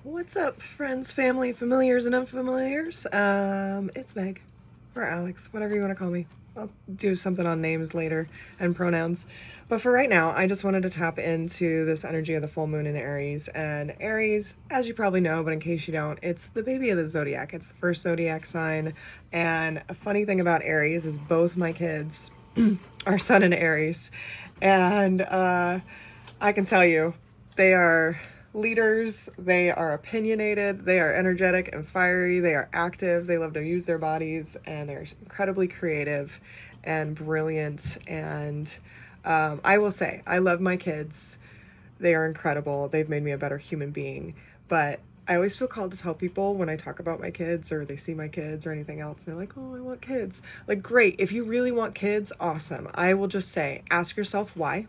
What's up, friends, family, familiars, and unfamiliars? It's Meg, or Alex, whatever you want to call me. I'll do something on names later and pronouns. But for right now, I just wanted to tap into this energy of the full moon in Aries. And Aries, as you probably know, but in case you don't, it's the baby of the zodiac. It's the first zodiac sign. And a funny thing about Aries is both my kids are Sun in Aries. And I can tell you, they are leaders, they are opinionated, they are energetic and fiery, they are active, they love to use their bodies, and they're incredibly creative and brilliant. And I will say, I love my kids. They are incredible. They've made me a better human being. But I always feel called to tell people when I talk about my kids or they see my kids or anything else, and they're like, oh, I want kids. Like, great. If you really want kids, awesome. I will just say, ask yourself why.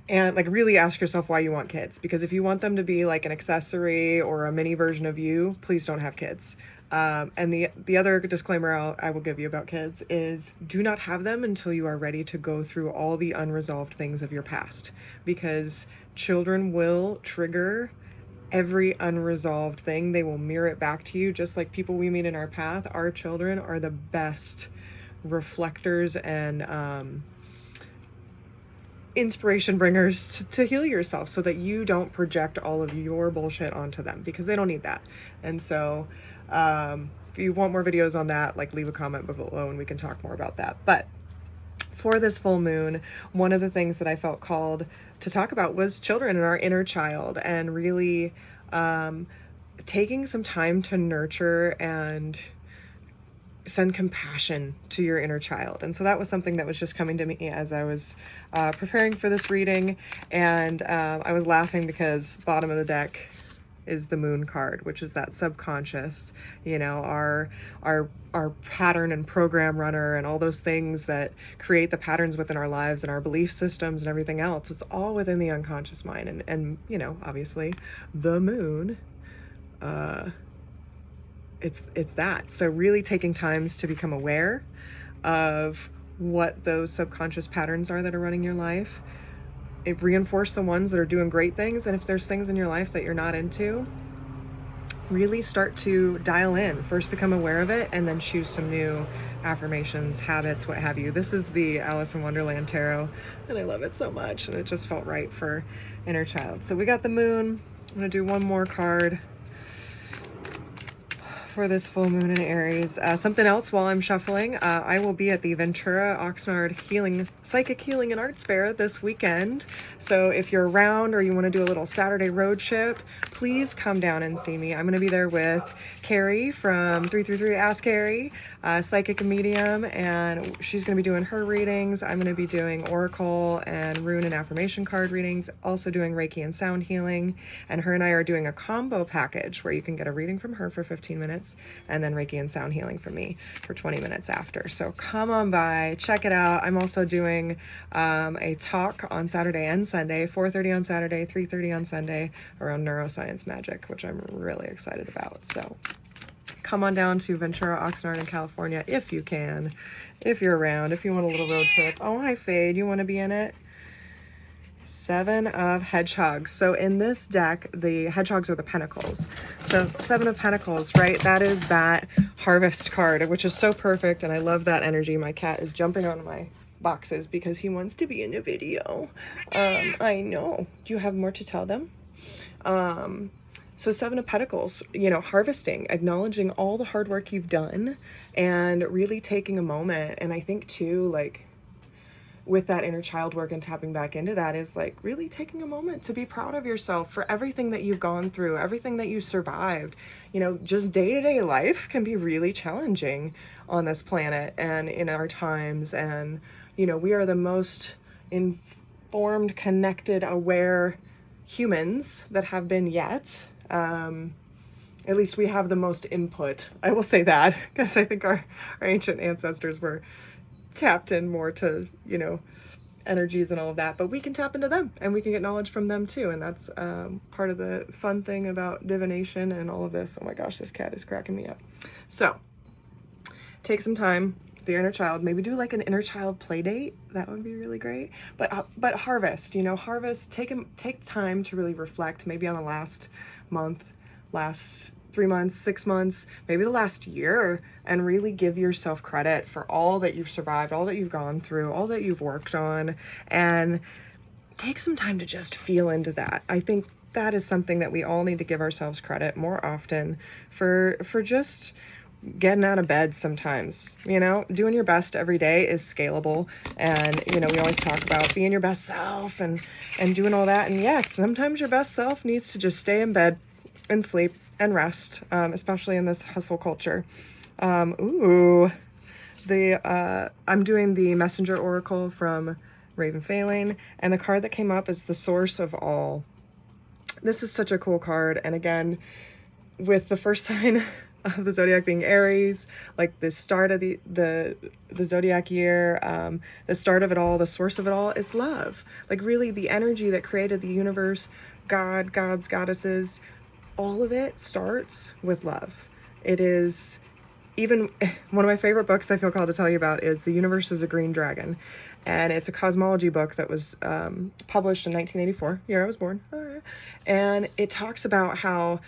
And like really ask yourself why you want kids, because if you want them to be like an accessory or a mini version of you, please don't have kids. And the other disclaimer I will give you about kids is do not have them until you are ready to go through all the unresolved things of your past, because children will trigger every unresolved thing. They will mirror it back to you, just like people we meet in our path. Our children are the best reflectors and inspiration bringers to heal yourself, so that you don't project all of your bullshit onto them, because they don't need that. And so if you want more videos on that, like leave a comment below and we can talk more about that. But for this full moon, one of the things that I felt called to talk about was children and our inner child, and really taking some time to nurture and send compassion to your inner child. And so that was something that was just coming to me as I was preparing for this reading. And I was laughing because bottom of the deck is the moon card, which is that subconscious, you know, our pattern and program runner and all those things that create the patterns within our lives and our belief systems and everything else. It's all within the unconscious mind. And you know, obviously the moon, it's that. So really taking times to become aware of what those subconscious patterns are that are running your life. It reinforce the ones that are doing great things, and if there's things in your life that you're not into, really start to dial in. First become aware of it, and then choose some new affirmations, habits, what have you. This is the Alice in Wonderland tarot, and I love it so much, and it just felt right for inner child. So we got the moon. I'm gonna do one more card for this full moon in Aries. Something else while I'm shuffling, I will be at the Ventura Oxnard Psychic Healing and Arts Fair this weekend. So if you're around or you want to do a little Saturday road trip, please come down and see me. I'm going to be there with Carrie from 333 Ask Carrie, psychic and medium, and she's going to be doing her readings. I'm going to be doing oracle and rune and affirmation card readings, also doing Reiki and sound healing, and her and I are doing a combo package where you can get a reading from her for 15 minutes and then Reiki and sound healing from me for 20 minutes after. So come on by, check it out. I'm also doing a talk on Saturday and Sunday, 4:30 on Saturday, 3:30 on Sunday, around neuroscience magic, which I'm really excited about. So come on down to Ventura Oxnard in California if you can, if you're around, if you want a little road trip. Oh, hi Fade, you want to be in it? Seven of Hedgehogs. So in this deck, the hedgehogs are the pentacles. So Seven of Pentacles, right? That is that harvest card, which is so perfect. And I love that energy. My cat is jumping on my boxes because he wants to be in a video. I know. Do you have more to tell them? So Seven of Pentacles, you know, harvesting, acknowledging all the hard work you've done and really taking a moment. And I think too, like, with that inner child work and tapping back into that is like really taking a moment to be proud of yourself for everything that you've gone through, everything that you survived. You know, just day-to-day life can be really challenging on this planet and in our times. And, you know, we are the most informed, connected, aware humans that have been yet. At least we have the most input. I will say that, because I think our ancient ancestors were tapped in more to, you know, energies and all of that, but we can tap into them and we can get knowledge from them too. And that's part of the fun thing about divination and all of this. Oh my gosh, this cat is cracking me up. So take some time the inner child. Maybe do like an inner child play date. That would be really great. But harvest, you know, harvest, take time to really reflect, maybe on the last month, last 3 months, 6 months, maybe the last year, and really give yourself credit for all that you've survived, all that you've gone through, all that you've worked on, and take some time to just feel into that. I think that is something that we all need to give ourselves credit more often for just getting out of bed sometimes. You know, doing your best every day is scalable, and you know, we always talk about being your best self and doing all that, and yes, sometimes your best self needs to just stay in bed and sleep and rest, especially in this hustle culture. I'm doing the Messenger Oracle from Raven Failing, and the card that came up is the Source of All. This is such a cool card, and again, with the first sign of the zodiac being Aries, like the start of the zodiac year, the start of it all, the source of it all is love. Like really the energy that created the universe, God, gods, goddesses, all of it starts with love. It is, even one of my favorite books I feel called to tell you about is The Universe is a Green Dragon. And it's a cosmology book that was published in 1984, year I was born. And it talks about how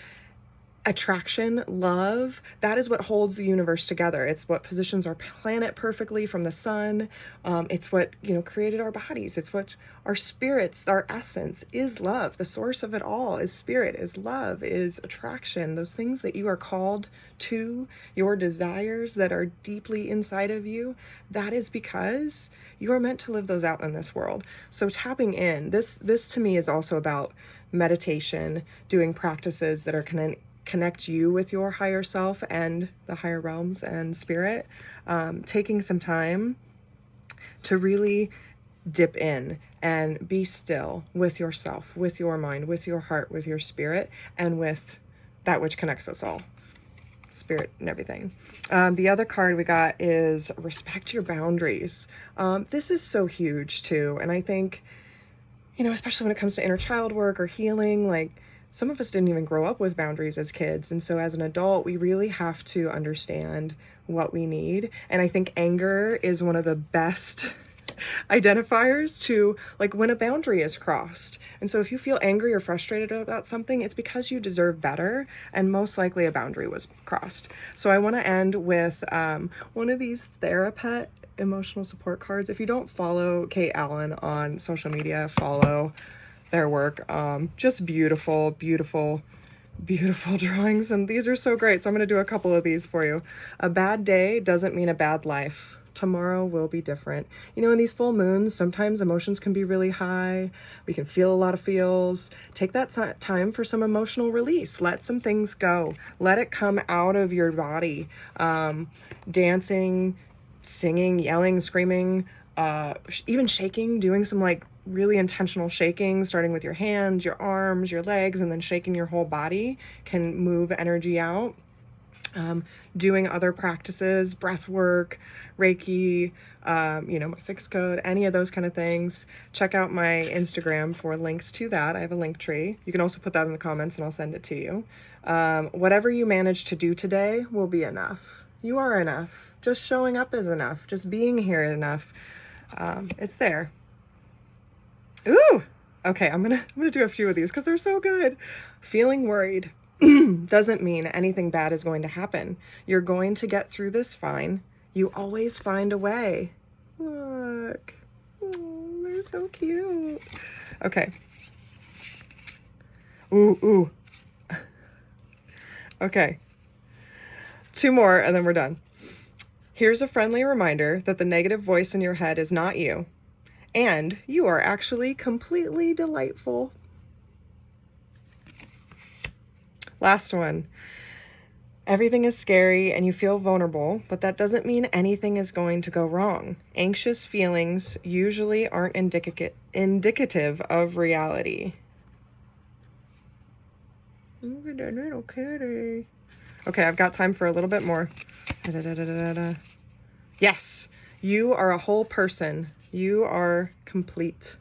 attraction, love, that is what holds the universe together. It's what positions our planet perfectly from the sun. It's what, you know, created our bodies. It's what our spirits, our essence is love. The source of it all is spirit, is love, is attraction. Those things that you are called to, your desires that are deeply inside of you, that is because you are meant to live those out in this world. So tapping in, this to me is also about meditation, doing practices that are connect you with your higher self and the higher realms and spirit, taking some time to really dip in and be still with yourself, with your mind, with your heart, with your spirit, and with that which connects us all, spirit and everything. The other card we got is respect your boundaries. This is so huge too, and I think, you know, especially when it comes to inner child work or healing, like some of us didn't even grow up with boundaries as kids. And so as an adult, we really have to understand what we need. And I think anger is one of the best identifiers to like when a boundary is crossed. And so if you feel angry or frustrated about something, it's because you deserve better, and most likely a boundary was crossed. So I want to end with one of these Therapet emotional support cards. If you don't follow Kate Allen on social media, follow their work. Just beautiful, beautiful, beautiful drawings, and these are so great. So I'm going to do a couple of these for you. A bad day doesn't mean a bad life. Tomorrow will be different. You know, in these full moons, sometimes emotions can be really high. We can feel a lot of feels. Take that time for some emotional release. Let some things go. Let it come out of your body. Dancing, singing, yelling, screaming, even shaking, doing some like really intentional shaking, starting with your hands, your arms, your legs, and then shaking your whole body can move energy out. Doing other practices, breath work, Reiki, you know, my fixed code, any of those kind of things. Check out my Instagram for links to that. I have a link tree. You can also put that in the comments and I'll send it to you. Whatever you manage to do today will be enough. You are enough. Just showing up is enough. Just being here is enough. It's there. Ooh, okay, I'm gonna do a few of these because they're so good. Feeling worried doesn't mean anything bad is going to happen. You're going to get through this fine. You always find a way. Look, oh, they're so cute. Okay. Ooh. Okay. 2 more and then we're done. Here's a friendly reminder that the negative voice in your head is not you. And you are actually completely delightful. Last one. Everything is scary and you feel vulnerable, but that doesn't mean anything is going to go wrong. Anxious feelings usually aren't indicative of reality. Okay, I've got time for a little bit more. Yes, you are a whole person. You are complete.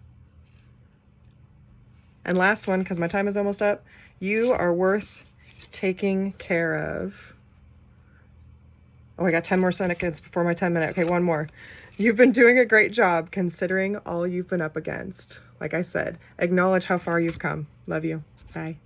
And last one, because my time is almost up. You are worth taking care of. Oh, I got 10 more seconds before my 10 minute. Okay, one more. You've been doing a great job considering all you've been up against. Like I said, acknowledge how far you've come. Love you. Bye.